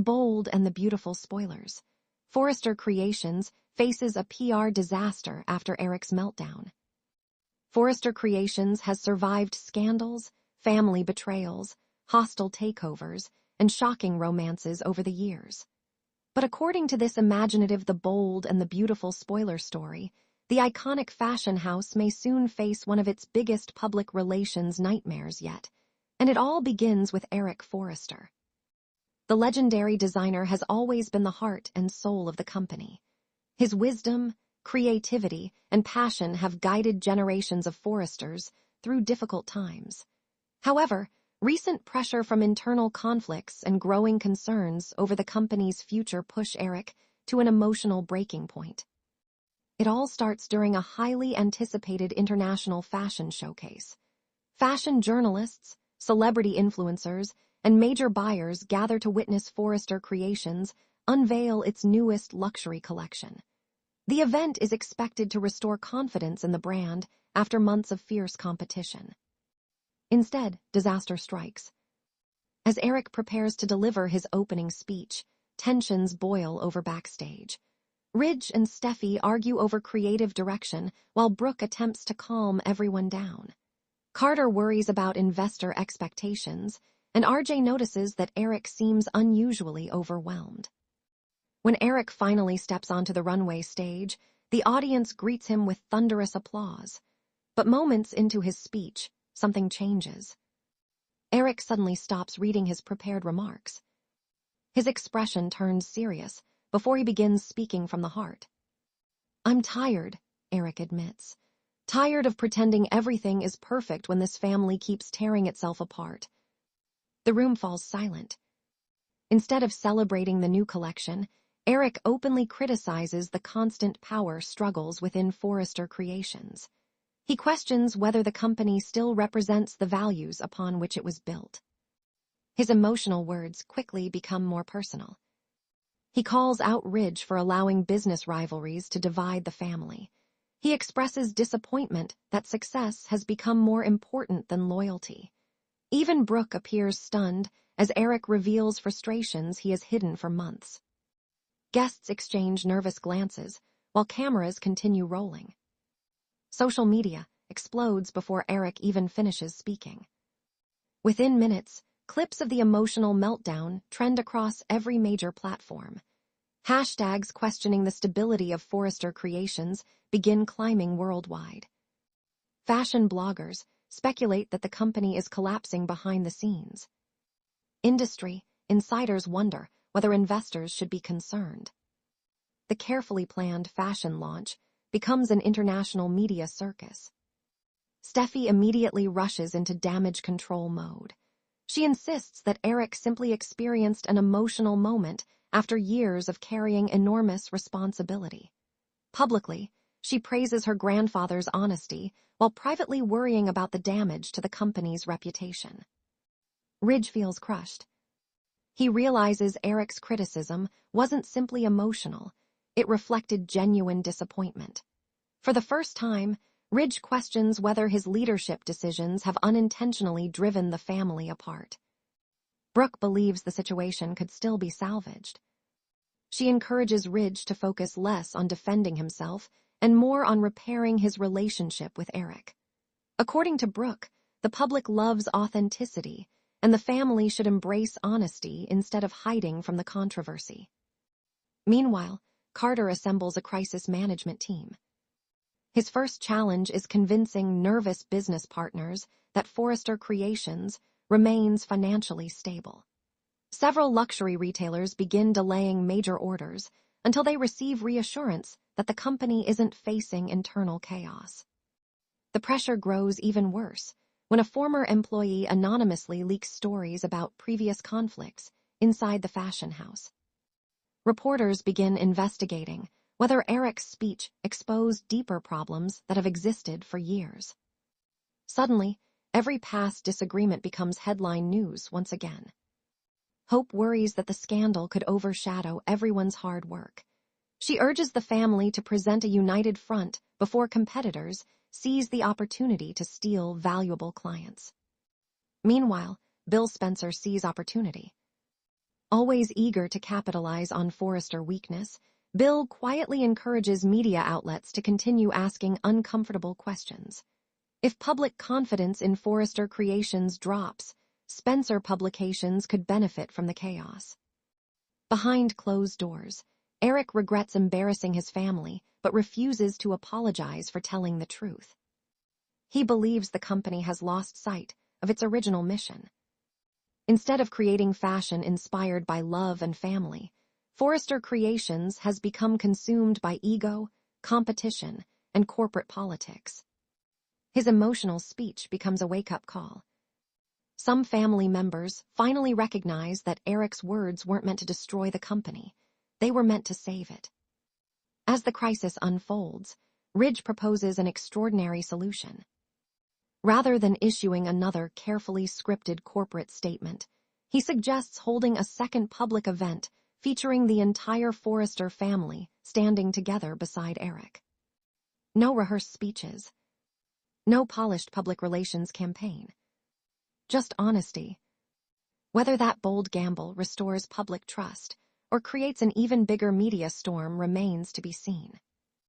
The bold and the beautiful spoilers. Forrester Creations faces a PR disaster after Eric's meltdown. Forrester Creations has survived scandals, family betrayals, hostile takeovers, and shocking romances over the years. But according to this imaginative The Bold and the Beautiful spoiler story, the iconic fashion house may soon face one of its biggest public relations nightmares yet, and it all begins with Eric Forrester. The legendary designer has always been the heart and soul of the company. His wisdom, creativity, and passion have guided generations of Forresters through difficult times. However, recent pressure from internal conflicts and growing concerns over the company's future push Eric to an emotional breaking point. It all starts during a highly anticipated international fashion showcase. Fashion journalists, celebrity influencers, and major buyers gather to witness Forrester Creations unveil its newest luxury collection. The event is expected to restore confidence in the brand after months of fierce competition. Instead, disaster strikes. As Eric prepares to deliver his opening speech, tensions boil over backstage. Ridge and Steffi argue over creative direction while Brooke attempts to calm everyone down. Carter worries about investor expectations, and RJ notices that Eric seems unusually overwhelmed. When Eric finally steps onto the runway stage, the audience greets him with thunderous applause. But moments into his speech, something changes. Eric suddenly stops reading his prepared remarks. His expression turns serious before he begins speaking from the heart. "I'm tired," Eric admits. "Tired of pretending everything is perfect when this family keeps tearing itself apart." The room falls silent. Instead of celebrating the new collection, Eric openly criticizes the constant power struggles within Forrester Creations. He questions whether the company still represents the values upon which it was built. His emotional words quickly become more personal. He calls out Ridge for allowing business rivalries to divide the family. He expresses disappointment that success has become more important than loyalty. Even Brooke appears stunned as Eric reveals frustrations he has hidden for months. Guests exchange nervous glances while cameras continue rolling. Social media explodes before Eric even finishes speaking. Within minutes, clips of the emotional meltdown trend across every major platform. Hashtags questioning the stability of Forrester Creations begin climbing worldwide. Fashion bloggers speculate that the company is collapsing behind the scenes. Industry insiders wonder whether investors should be concerned. The carefully planned fashion launch becomes an international media circus. Steffi immediately rushes into damage control mode. She insists that Eric simply experienced an emotional moment after years of carrying enormous responsibility. Publicly, she praises her grandfather's honesty while privately worrying about the damage to the company's reputation. Ridge feels crushed. He realizes Eric's criticism wasn't simply emotional, it reflected genuine disappointment. For the first time, Ridge questions whether his leadership decisions have unintentionally driven the family apart. Brooke believes the situation could still be salvaged. She encourages Ridge to focus less on defending himself and more on repairing his relationship with Eric. According to Brooke, the public loves authenticity, and the family should embrace honesty instead of hiding from the controversy. Meanwhile, Carter assembles a crisis management team. His first challenge is convincing nervous business partners that Forrester Creations remains financially stable. Several luxury retailers begin delaying major orders until they receive reassurance that the company isn't facing internal chaos. The pressure grows even worse when a former employee anonymously leaks stories about previous conflicts inside the fashion house. Reporters begin investigating whether Eric's speech exposed deeper problems that have existed for years. Suddenly, every past disagreement becomes headline news once again. Hope worries that the scandal could overshadow everyone's hard work. She urges the family to present a united front before competitors seize the opportunity to steal valuable clients. Meanwhile, Bill Spencer sees opportunity. Always eager to capitalize on Forrester weakness, Bill quietly encourages media outlets to continue asking uncomfortable questions. If public confidence in Forrester Creations drops, Spencer Publications could benefit from the chaos. Behind closed doors, Eric regrets embarrassing his family, but refuses to apologize for telling the truth. He believes the company has lost sight of its original mission. Instead of creating fashion inspired by love and family, Forrester Creations has become consumed by ego, competition, and corporate politics. His emotional speech becomes a wake-up call. Some family members finally recognize that Eric's words weren't meant to destroy the company. They were meant to save it. As the crisis unfolds, Ridge proposes an extraordinary solution. Rather than issuing another carefully scripted corporate statement, he suggests holding a second public event featuring the entire Forrester family standing together beside Eric. No rehearsed speeches. No polished public relations campaign. Just honesty. Whether that bold gamble restores public trust or creates an even bigger media storm remains to be seen.